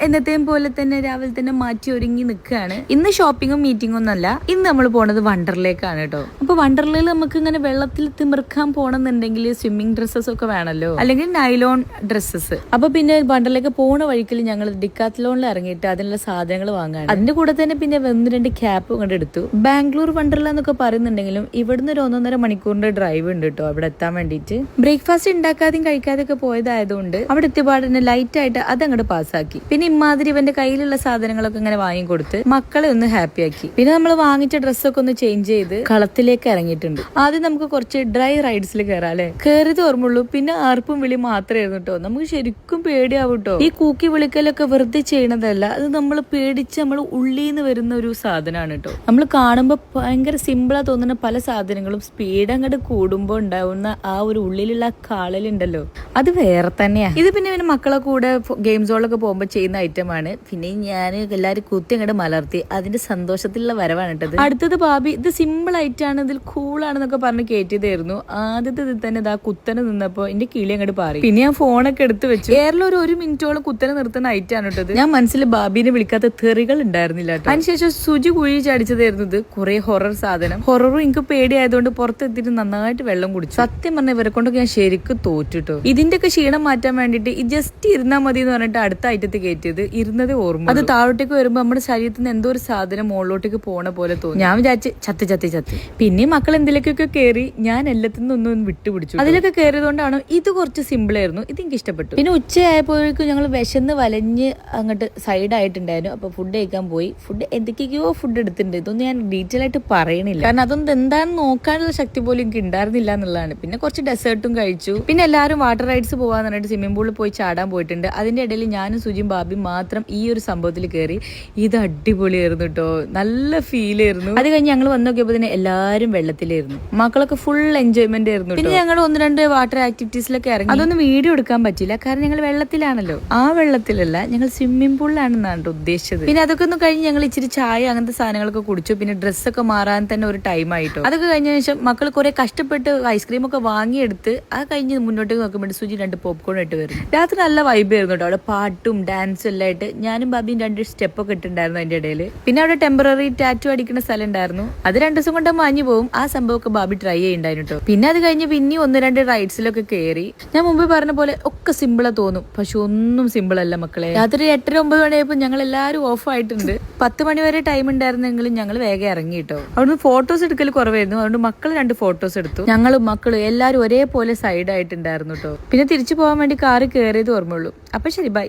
എന്നത്തെയും പോലെ തന്നെ രാവിലെ തന്നെ മാറ്റി ഒരുങ്ങി നിൽക്കുകയാണ്. ഇന്ന് ഷോപ്പിങ്ങും മീറ്റിംഗും ഒന്നല്ല, ഇന്ന് നമ്മൾ പോണത് വണ്ടർലേക്കാണ് കേട്ടോ. അപ്പൊ വണ്ടർലയിൽ നമുക്ക് ഇങ്ങനെ വെള്ളത്തിൽ തിമിർക്കാൻ പോണെന്നുണ്ടെങ്കിൽ സ്വിമ്മിങ് ഡ്രസ്സസ് ഒക്കെ വേണമല്ലോ, അല്ലെങ്കിൽ നൈലോൺ ഡ്രസ്സസ്. അപ്പൊ പിന്നെ വണ്ടർലേക്ക് പോണ വഴിക്കിൽ ഞങ്ങൾ ഡിക്കാത്ലോണിൽ ഇറങ്ങിയിട്ട് അതിനുള്ള സാധനങ്ങൾ വാങ്ങാണ്. അതിന്റെ കൂടെ തന്നെ പിന്നെ 1-2 ക്യാപ്പ് കൊണ്ട് എടുത്തു. ബാംഗ്ലൂർ വണ്ടർല എന്നൊക്കെ പറയുന്നുണ്ടെങ്കിലും ഇവിടുന്ന് ഒരു 1.5 മണിക്കൂറിന്റെ ഡ്രൈവ് ഉണ്ട് കേട്ടോ അവിടെ എത്താൻ വേണ്ടിയിട്ട്. ബ്രേക്ക്ഫാസ്റ്റ് ഉണ്ടാക്കാതെയും കഴിക്കാതെയൊക്കെ പോയതായതുകൊണ്ട് അവിടെ എത്തിയപാടിന് ലൈറ്റ് ആയിട്ട് അതങ്ങോട്ട് പാസ്സാക്കി. പിന്നെ ഇമാതിരി ഇവന്റെ കയ്യിലുള്ള സാധനങ്ങളൊക്കെ ഇങ്ങനെ വാങ്ങിക്കൊടുത്ത് മക്കളെ ഒന്ന് ഹാപ്പി ആക്കി. പിന്നെ നമ്മൾ വാങ്ങിച്ച ഡ്രസ്സൊക്കെ ഒന്ന് ചേഞ്ച് ചെയ്ത് കളത്തിലേക്ക് ഇറങ്ങിയിട്ടുണ്ട്. ആദ്യം നമുക്ക് കുറച്ച് ഡ്രൈ റൈഡ്സിൽ കയറാം അല്ലെ. കയറിയത് ഓർമ്മയുള്ളൂ, പിന്നെ ആർപ്പും വിളി മാത്രമായിരുന്നു കേട്ടോ. നമുക്ക് ശരിക്കും പേടിയാവും കേട്ടോ. ഈ കൂക്കി വിളിക്കലൊക്കെ വെറുതെ ചെയ്യണതല്ല, അത് നമ്മൾ പേടിച്ച് നമ്മൾ ഉള്ളിൽ നിന്ന് വരുന്ന ഒരു സാധനമാണ് കേട്ടോ. നമ്മൾ കാണുമ്പോൾ ഭയങ്കര സിമ്പിളാ തോന്നുന്ന പല സാധനങ്ങളും സ്പീഡ് അങ്ങോട്ട് കൂടുമ്പോൾ ഉണ്ടാവുന്ന ആ ഒരു ഉള്ളിലുള്ള കാളലുണ്ടല്ലോ, അത് വേറെ തന്നെയാ. ഇത് പിന്നെ മക്കളെ കൂടെ ഗെയിം സോണിലൊക്കെ പോകുമ്പോൾ ചെയ്യുന്ന ഐറ്റമാണ്. പിന്നെ ഞാൻ എല്ലാവരും കുത്തി അങ്ങോട്ട് മലർത്തി അതിന്റെ സന്തോഷത്തിലുള്ള വരവാണ് കേട്ടത്. അടുത്തത് ബാബി ഇത് സിമ്പിൾ ആയിട്ടാണ്, ഇതിൽ കൂളാണെന്നൊക്കെ പറഞ്ഞ് കയറ്റിയതായിരുന്നു. ആദ്യത്തെ ഇതിൽ തന്നെ ഇതാ കുത്തനെ നിന്നപ്പോ എന്റെ കിളി അങ്ങോട്ട് പാറി. പിന്നെ ഞാൻ ഫോണൊക്കെ എടുത്ത് വെച്ചു. എയറിലൊരു 1 മിനിറ്റോളം കുത്തനെ നിർത്തുന്ന ഐറ്റാണ് കേട്ടത്. ഞാൻ മനസ്സിൽ ബാബിനെ വിളിക്കാത്ത തെറികൾ ഉണ്ടായിരുന്നില്ല കേട്ടോ. അതിനുശേഷം സുജി കുഴി ചടിച്ചതായിരുന്നു ഇത്. കുറെ ഹൊറർ സാധനം. ഹൊററും എനിക്ക് പേടിയായതുകൊണ്ട് പുറത്തെത്തിയിട്ട് നന്നായിട്ട് വെള്ളം കുടിച്ചു. സത്യം പറഞ്ഞ ഇവരെ കൊണ്ടൊക്കെ ഞാൻ ശരിക്കും തോറ്റിട്ടോ. ഇതിന്റെ ഒക്കെ ക്ഷീണം മാറ്റാൻ വേണ്ടിട്ട് ഈ ജസ്റ്റ് ഇരുന്നാ മതി എന്ന് പറഞ്ഞിട്ട് അടുത്ത ഐറ്റത്ത് കയറ്റിയത്. ഇരുന്നതേ ഓർമ്മ. അത് താഴോട്ടേക്ക് വരുമ്പോ നമ്മുടെ ശരീരത്തിൽ നിന്ന് എന്തോ ഒരു സാധനം മുകളിലോട്ടേക്ക് പോണ പോലെ തോന്നി. ഞാൻ വിചാരിച്ച് ചത്തി. പിന്നെ മക്കൾ എന്തിലേക്കൊക്കെ കയറി, ഞാൻ എല്ലാത്തിനും ഒന്നും വിട്ടുപിടിച്ചു. അതിലൊക്കെ കയറിയതുകൊണ്ടാണ് ഇത് കുറച്ച് സിമ്പിൾ ആയിരുന്നു. ഇത് എനിക്ക് ഇഷ്ടപ്പെട്ടു. പിന്നെ ഉച്ചയായപ്പോഴേക്കും ഞങ്ങൾ വിശന്ന് വലഞ്ഞ് അങ്ങോട്ട് സൈഡ് ആയിട്ടുണ്ടായിരുന്നു. അപ്പൊ ഫുഡ് കഴിക്കാൻ പോയി. ഫുഡ് എന്തൊക്കെയോ ഫുഡ് എടുത്തിട്ടുണ്ട്. ഇതൊന്നും ഞാൻ ഡീറ്റെയിൽ ആയിട്ട് പറയണില്ല, കാരണം അതൊന്നും എന്താണെന്ന് നോക്കാനുള്ള ശക്തി പോലും എനിക്ക് ഉണ്ടായിരുന്നില്ല എന്നുള്ളതാണ്. പിന്നെ കുറച്ച് ഡെസേർട്ടും കഴിച്ചു. പിന്നെ എല്ലാവരും വാട്ടർ റൈഡ്സ് പോകാന്ന് പറഞ്ഞിട്ട് സ്വിമ്മിംഗ് പൂളിൽ പോയി ചാടാൻ പോയിട്ടുണ്ട്. അതിന്റെ ഇടയിൽ ഞാനും സുജിയും ബാബിയും മാത്രം ഈ ഒരു സംഭവത്തിൽ കയറി. ഇത് അടിപൊളിയായിരുന്നു കേട്ടോ, നല്ല ഫീൽ ആയിരുന്നു. അത് കഴിഞ്ഞ് ഞങ്ങൾ വന്നു നോക്കിയപ്പോൾ തന്നെ എല്ലാവരും വെള്ളത്തിലായിരുന്നു. മക്കളൊക്കെ ഫുൾ എൻജോയ്മെന്റ് ആയിരുന്നു. പിന്നെ ഞങ്ങൾ 1-2 വാട്ടർ ആക്ടിവിറ്റീസിലൊക്കെ ഇറങ്ങി. അതൊന്നും വീഡിയോ എടുക്കാൻ പറ്റില്ല, കാരണം ഞങ്ങൾ വെള്ളത്തിലാണല്ലോ. ആ വെള്ളത്തിലല്ല, ഞങ്ങൾ സ്വിമ്മിംഗ് പൂളിലാണെന്നാണ് ഉദ്ദേശിച്ചത്. പിന്നെ അതൊക്കെ ഒന്ന് കഴിഞ്ഞ് ഞങ്ങൾ ഇച്ചിരി ചായ അങ്ങനത്തെ സാധനങ്ങളൊക്കെ കുടിച്ചു. പിന്നെ ഡ്രസ്സൊക്കെ മാറാൻ തന്നെ ഒരു ടൈം ആയിട്ടോ. അതൊക്കെ കഴിഞ്ഞ ശേഷം മക്കൾ കുറെ കഷ്ടപ്പെട്ട് ഐസ്ക്രീം ഒക്കെ വാങ്ങിയെടുത്ത് അത് കഴിഞ്ഞ് മുന്നോട്ടേക്ക് നോക്കുമ്പോൾ സുജി 2 പോപ്കോൺ ഇട്ട് വരും. രാത്രി നല്ല വൈബ് ആയിരുന്നു കേട്ടോ. അവിടെ പാട്ടും ഡാൻസും എല്ലാം ആയിട്ട് ഞാനും ബാബിയും 2 സ്റ്റെപ്പൊക്കെ ഇട്ടുണ്ടായിരുന്നു അതിന്റെ ഇടയിൽ. പിന്നെ അവിടെ ടെമ്പററി ടാറ്റു അടിക്കുന്ന സ്ഥലം ഉണ്ടായിരുന്നു. അത് 2 ദിവസം കൊണ്ട് മാഞ്ഞു പോകും. ആ സംഭവമൊക്കെ ബാബി ട്രൈ ചെയ്യുന്നുണ്ടായിരുന്നു കേട്ടോ. പിന്നെ അത് കഴിഞ്ഞ് പിന്നെ 1-2 റൈഡ്സിലൊക്കെ കയറി. ഞാൻ മുമ്പ് പറഞ്ഞ പോലെ ഒക്കെ സിമ്പിളാ തോന്നും, പക്ഷെ ഒന്നും സിമ്പിൾ അല്ല മക്കളെ. രാത്രി 8-9 മണിയായപ്പോൾ ഞങ്ങൾ എല്ലാവരും ഓഫ് ആയിട്ടുണ്ട്. 10 മണി വരെ ടൈം ഉണ്ടായിരുന്നെങ്കിലും ഞങ്ങൾ വേഗം ഇറങ്ങി കേട്ടോ. അവിടുന്ന് ഫോട്ടോസ് എടുക്കൽ കുറവായിരുന്നു, അതുകൊണ്ട് മക്കൾ 2 ഫോട്ടോസ് എടുത്തു. ഞങ്ങളും മക്കളും എല്ലാവരും ഒരേപോലെ സൈഡ് ആയിട്ടുണ്ടായിരുന്നു കേട്ടോ. പിന്നെ തിരിച്ചു പോകാൻ വേണ്ടി കാറ് കയറിയത് ഓർമ്മയുള്ളൂ. അപ്പൊ ശരി, ബൈ.